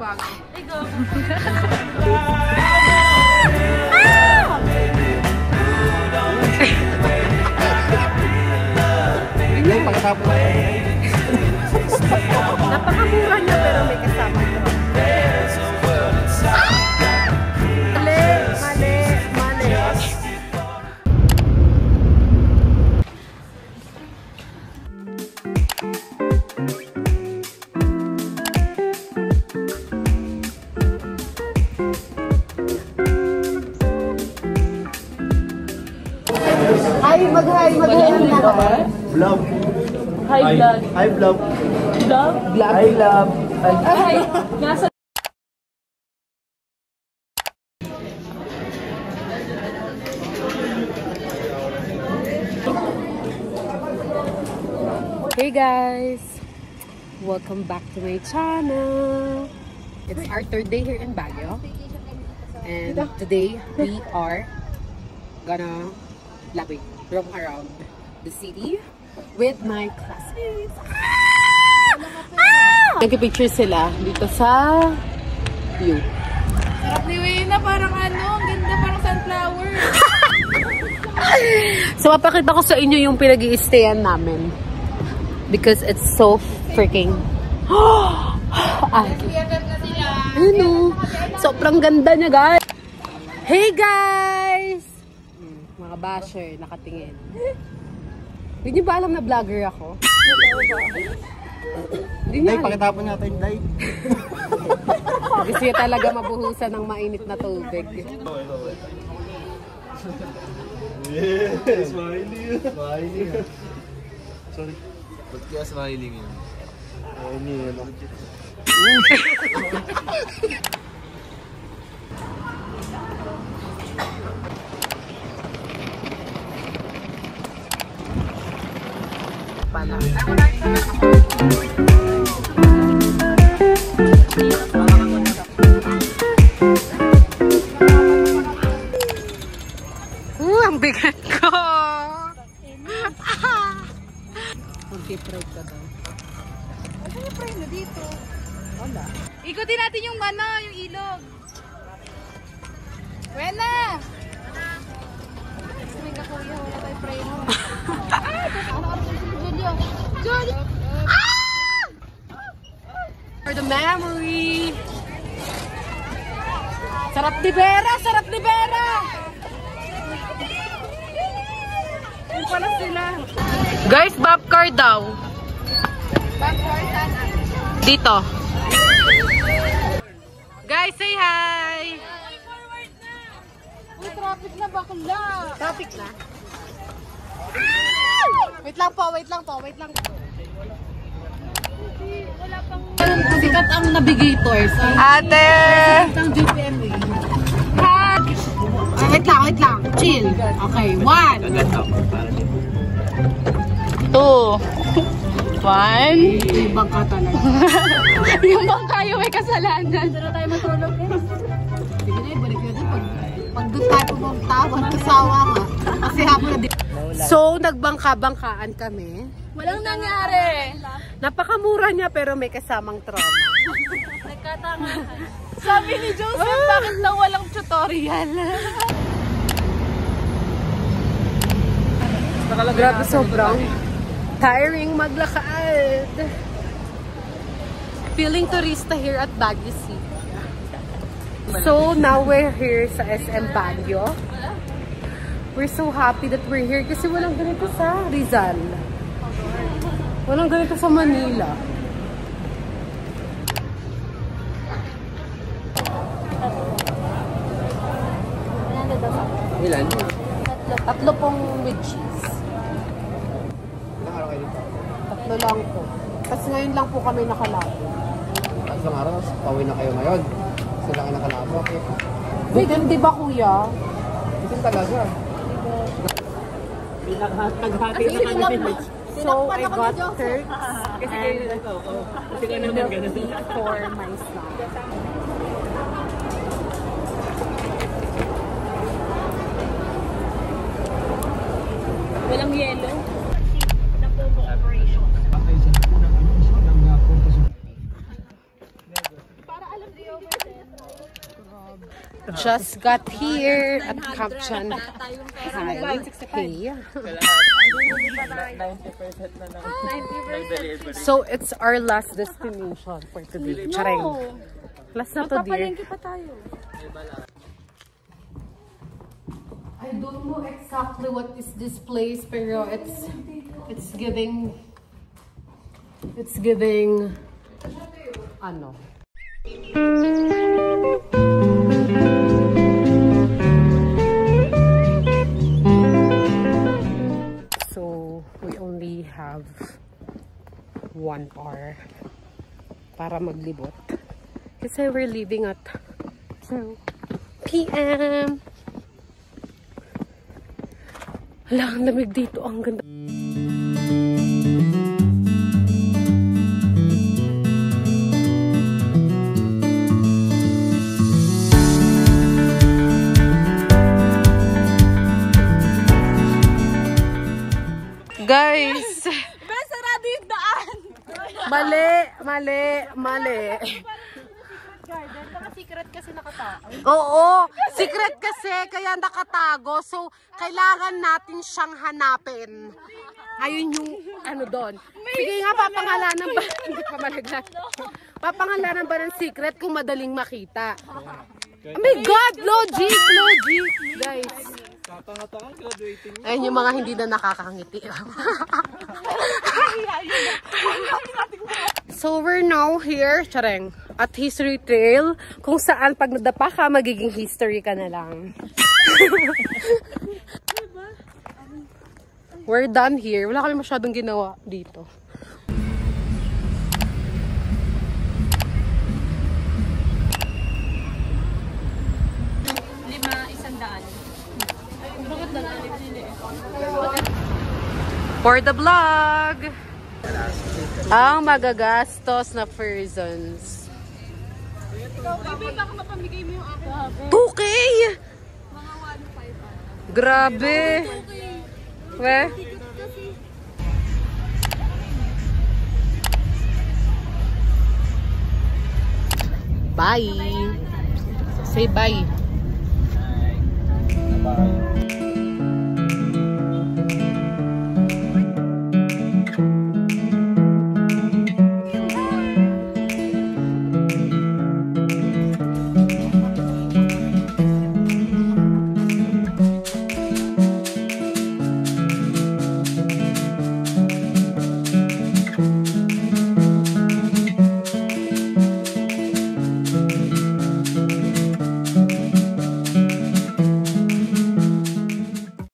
bago. Ego. Hindi, pagkatapos na. Napakamura niya pero may kasama ito. Mali. Mag-hi Vlog. Hi, vlog. Hi, vlog. Vlog? Hi, love. Hi. Nasa... Hey guys! Welcome back to my channel. It's our third day here in Baguio. And today we are gonna roam around the city with my classmates. Nagpipicture sila dito sa view. Sarap ni Wayna, parang ano, ang ganda, parang sunflower. So, mapakita ko sa inyo yung pinag-i-stayan namin. Because it's so freaking... Ano? Sobrang ganda niya, guys. Hey, guys! Mga basher, nakatingin. Hindi niyo ba alam na vlogger ako? Hindi, pagkatapos natin, Day. Gusto niya talaga mabuhusan ng mainit na tubig. Smiley. Sorry. Ba't kaya smiling yun? Pala. Ang bigat ko! Mag-pray ka daw. Ano yung pray na dito? Wala. Ikutin natin yung ano, yung ilog. Wena! May kakuya, wala tayo pray mo. Ano ka rin si Julio? Julio! For the memory! Sarap ni Vera! Sarap ni Vera! Yung pala sila. Guys, Bapcar daw. Bapcar sana. Dito. Guys, say hi! Forward na! Uy, traffic na bakla. Traffic na? Wait lang po. Wala pang... Sikat ang navigators. Ate! Sikat ang GPMA. Wait lang. Chill. Okay, 1. 2. 1. Yung bangka talaga. Yung bangka yung may kasalanan. Pero tayo matulog eh. Sige na, balik na din. Pag doon tayo pumunta, magkasawa nga. Kasi hapon na din. So, nagbangka-bangkaan kami. Walang nangyari. Napakamura niya pero may kasamang trauma. Nagkatangahan. Sabi ni Joseph, bakit lang walang tutorial? Grabe, sobrang tiring maglakad. Feeling turista here at Baguio City. So, now we're here sa SM Baguio. We're so happy that we're here kasi walang ganito sa Rizal. Walang ganito sa Manila. Ilan? Tatlo pong with cheese. Ilang araw kayo dito? Tatlo lang po. Kasi ngayon lang po kami nakalabo. Isang araw, pauwi na kayo ngayon. Sila ka nakalabo. Wait, hindi ba kuya? Kasi talaga. Naghati na kami. So, I got Turks and milk tea for my snack. Walang yelo. Para alam din just got here at Camp Chan. Hi. Hey. So it's our last destination for today. Chareng. Last na to, dear. I don't know exactly what is this place, pero it's giving ano. So we only have 1 hour para maglibot. Kasi we're leaving at 2 p.m. Hala, ang lamig dito. Ang ganda. Guys! Sarado yung daan! Mali. Garden, baka secret kasi nakatago. Oo, secret kasi kaya nakatago. So, kailangan natin siyang hanapin. Ayun yung ano doon. Sige nga, papangalanan ba? Hindi pa malaglag. Papangalanan ba ng secret kung madaling makita? Oh my God! Logic! Guys. Ayun yung mga hindi na nakakangiti. So we're now here, Chareng, at History Trail, kung saan pag nadapa ka, magiging history ka na lang. We're done here. Wala kami masyadong ginawa dito. For the vlog, ang magagastos na persons. Baby, baka mapamigay mo yung akin. 2K! Mga 1,500. Grabe! Weh? Bye! Say bye! Bye.